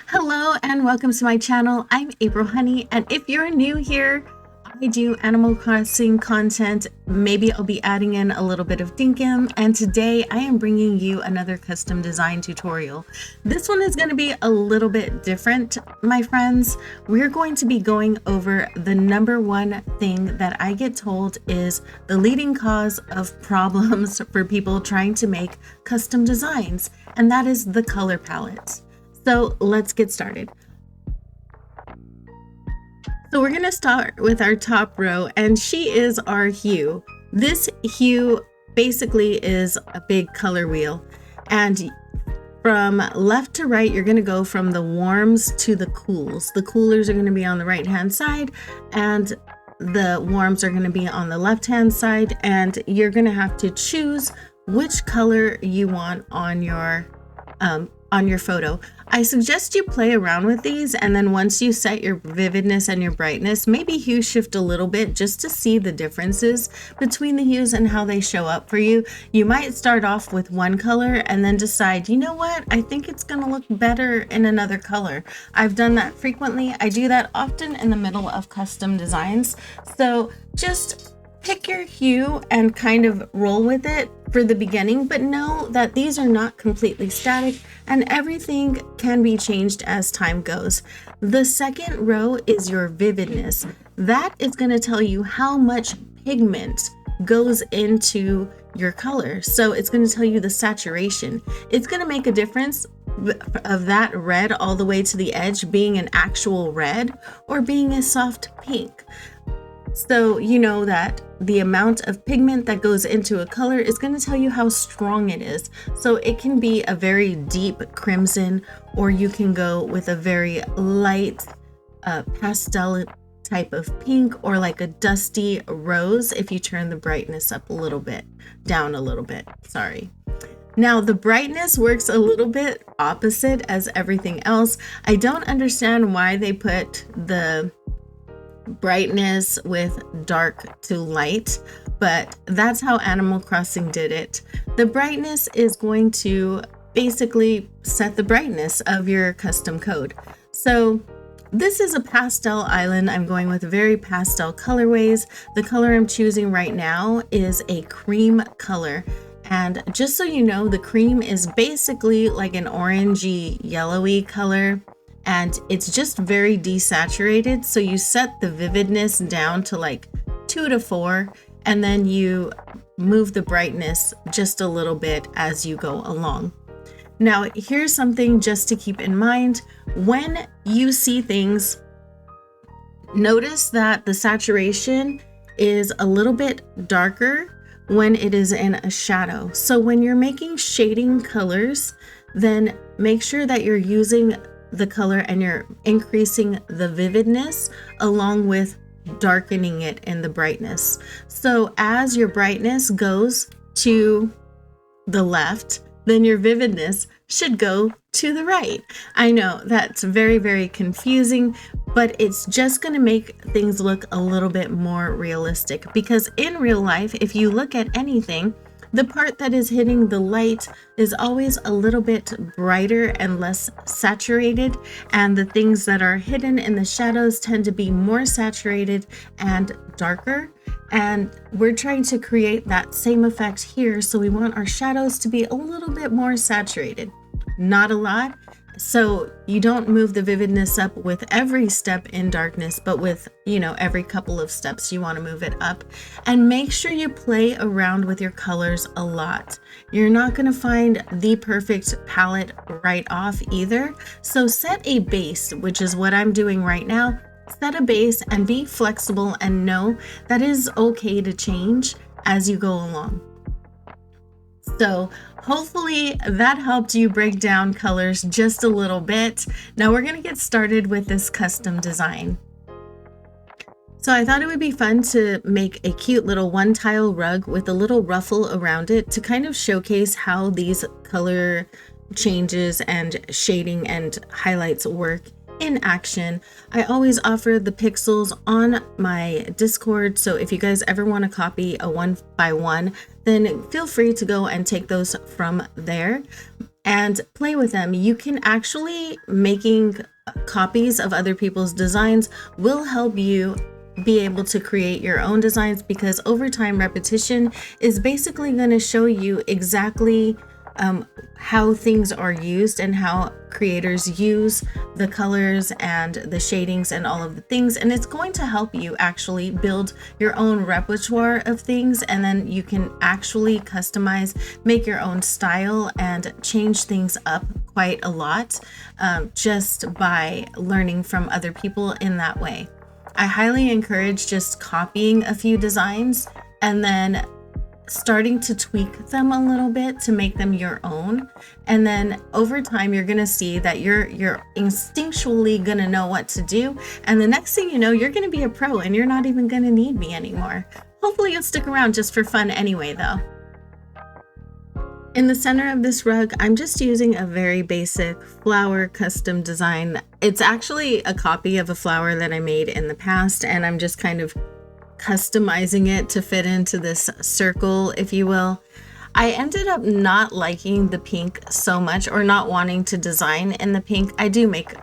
Hello and welcome to my channel. I'm April Honey, and if you're new here, I do Animal Crossing content. Maybe I'll be adding in a little bit of Dinkum, and today I am bringing you another custom design tutorial. This one is going to be a little bit different, my friends. We're going to be going over the number one thing that I get told is the leading cause of problems for people trying to make custom designs, and that is the color palette. So let's get started. So we're going to start with our top row, and she is our hue. This hue basically is a big color wheel, and from left to right, you're going to go from the warms to the cools. The coolers are going to be on the right hand side, and the warms are going to be on the left hand side, and you're going to have to choose which color you want on your photo. I suggest you play around with these, and then once you set your vividness and your brightness, maybe hue shift a little bit just to see the differences between the hues and how they show up for you. You might start off with one color and then decide, you know what, I think it's going to look better in another color. I've done that frequently. I do that often in the middle of custom designs. So just pick your hue and kind of roll with it for the beginning, but know that these are not completely static and everything can be changed as time goes. The second row is your vividness. That is going to tell you how much pigment goes into your color. So it's going to tell you the saturation. It's going to make a difference of that red all the way to the edge being an actual red or being a soft pink. So you know that the amount of pigment that goes into a color is going to tell you how strong it is. So it can be a very deep crimson, or you can go with a very light pastel type of pink, or like a dusty rose if you turn the brightness up a little bit, down a little bit, sorry. Now the brightness works a little bit opposite as everything else. I don't understand why they put the brightness with dark to light, but that's how Animal Crossing did it. The brightness is going to basically set the brightness of your custom code. So this is a pastel island. I'm going with very pastel colorways. The color I'm choosing right now is a cream color. And just so you know, the cream is basically like an orangey yellowy color, and it's just very desaturated. So you set the vividness down to like 2 to 4, and then you move the brightness just a little bit as you go along. Now, here's something just to keep in mind. When you see things, notice that the saturation is a little bit darker when it is in a shadow. So when you're making shading colors, then make sure that you're using the color and you're increasing the vividness along with darkening it in the brightness. So as your brightness goes to the left, then your vividness should go to the right. I know that's very, very confusing, but it's just going to make things look a little bit more realistic, because in real life, if you look at anything, the part that is hitting the light is always a little bit brighter and less saturated, and the things that are hidden in the shadows tend to be more saturated and darker. And we're trying to create that same effect here, so we want our shadows to be a little bit more saturated. Not a lot, so you don't move the vividness up with every step in darkness, but with, every couple of steps you want to move it up. And make sure you play around with your colors a lot. You're not going to find the perfect palette right off either. So set a base, which is what I'm doing right now. Set a base and be flexible, and know that it is okay to change as you go along. So hopefully that helped you break down colors just a little bit. Now we're going to get started with this custom design. So I thought it would be fun to make a cute little one tile rug with a little ruffle around it to kind of showcase how these color changes and shading and highlights work in action. I always offer the pixels on my Discord, so if you guys ever want to copy a 1x1, then feel free to go and take those from there. and play with them. You can actually making copies of other people's designs will help you be able to create your own designs, because over time repetition is basically going to show you exactly how things are used and how creators use the colors and the shadings and all of the things, and it's going to help you actually build your own repertoire of things, and then you can actually customize, make your own style, and change things up quite a lot just by learning from other people in that way. I highly encourage just copying a few designs and then starting to tweak them a little bit to make them your own, and then over time you're gonna see that you're instinctually gonna know what to do, and the next thing you know, you're gonna be a pro and you're not even gonna need me anymore. Hopefully you'll stick around just for fun anyway though. In the center of this rug, I'm just using a very basic flower custom design. It's actually a copy of a flower that I made in the past, and I'm just kind of customizing it to fit into this circle, if you will. I ended up not liking the pink so much, or not wanting to design in the pink. I do make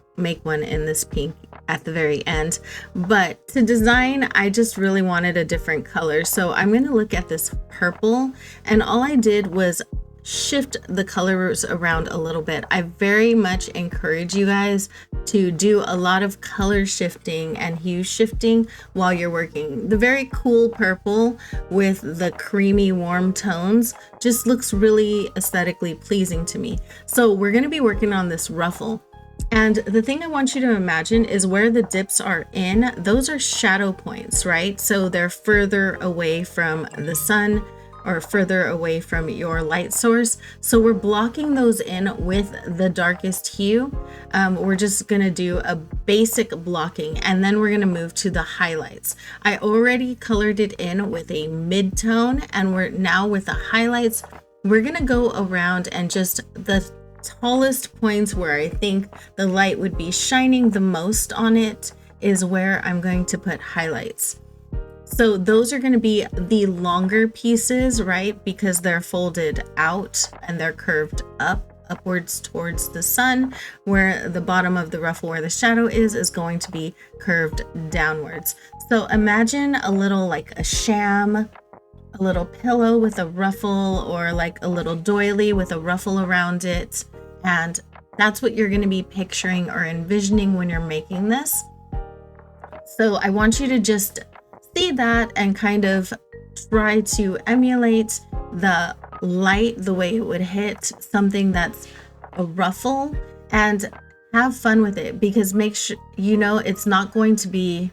one in this pink at the very end, but to design, I just really wanted a different color. So I'm going to look at this purple, and all I did was shift the colors around a little bit. I very much encourage you guys to do a lot of color shifting and hue shifting while you're working. The very cool purple with the creamy warm tones just looks really aesthetically pleasing to me. So we're going to be working on this ruffle. And the thing I want you to imagine is where the dips are in, those are shadow points, right? So they're further away from the sun, or further away from your light source. So we're blocking those in with the darkest hue. We're just gonna do a basic blocking, and then we're gonna move to the highlights. I already colored it in with a mid-tone, and we're now with the highlights, we're gonna go around and just the tallest points where I think the light would be shining the most on it is where I'm going to put highlights. So those are going to be the longer pieces, right? Because they're folded out and they're curved upwards towards the sun, where the bottom of the ruffle where the shadow is going to be curved downwards. So imagine a little like a sham, a little pillow with a ruffle, or like a little doily with a ruffle around it. And that's what you're going to be picturing or envisioning when you're making this. So I want you to just see that and kind of try to emulate the light, the way it would hit something that's a ruffle, and have fun with it, because make sure you know it's not going to be,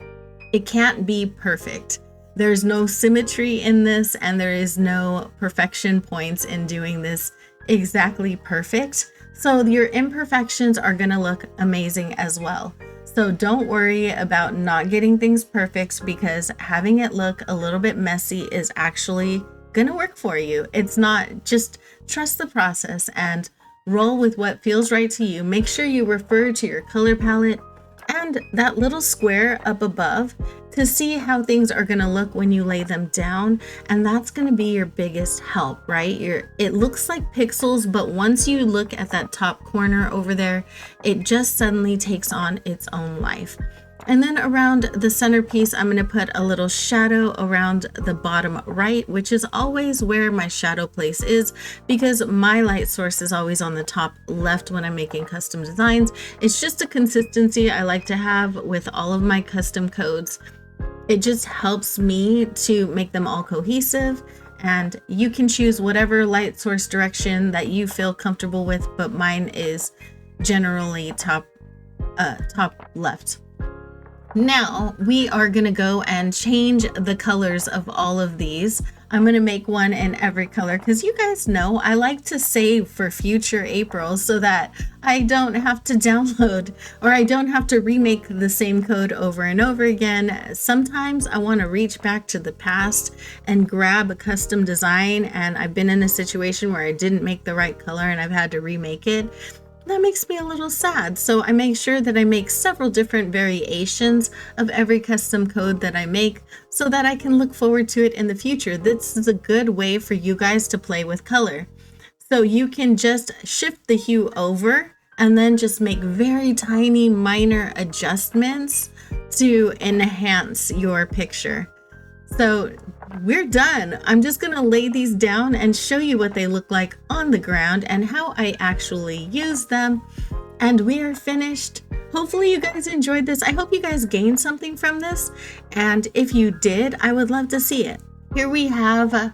it can't be perfect. There's no symmetry in this, and there is no perfection points in doing this exactly perfect. So your imperfections are going to look amazing as well. So don't worry about not getting things perfect, because having it look a little bit messy is actually gonna work for you. It's not, just trust the process and roll with what feels right to you. Make sure you refer to your color palette and that little square up above to see how things are going to look when you lay them down, and that's going to be your biggest help, right? It looks like pixels, but once you look at that top corner over there, it just suddenly takes on its own life. And then around the centerpiece, I'm going to put a little shadow around the bottom right, which is always where my shadow place is, because my light source is always on the top left when I'm making custom designs. It's just a consistency I like to have with all of my custom codes. It just helps me to make them all cohesive, and you can choose whatever light source direction that you feel comfortable with, but mine is generally top left. Now we are going to go and change the colors of all of these. I'm going to make one in every color because you guys know I like to save for future April so that I don't have to download, or I don't have to remake the same code over and over again. Sometimes I want to reach back to the past and grab a custom design, and I've been in a situation where I didn't make the right color and I've had to remake it. That makes me a little sad. So I make sure that I make several different variations of every custom code that I make so that I can look forward to it in the future. This is a good way for you guys to play with color. So you can just shift the hue over and then just make very tiny minor adjustments to enhance your picture. So we're done. I'm just gonna lay these down and show you what they look like on the ground and how I actually use them. And we are finished. Hopefully you guys enjoyed this. I hope you guys gained something from this. And if you did, I would love to see it. Here we have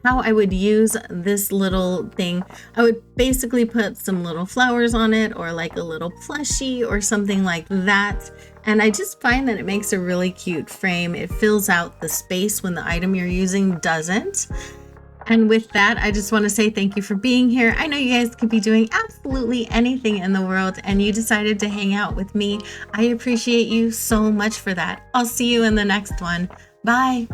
how I would use this little thing. I would basically put some little flowers on it or like a little plushie or something like that. And I just find that it makes a really cute frame. It fills out the space when the item you're using doesn't. And with that, I just want to say thank you for being here. I know you guys could be doing absolutely anything in the world and you decided to hang out with me. I appreciate you so much for that. I'll see you in the next one. Bye.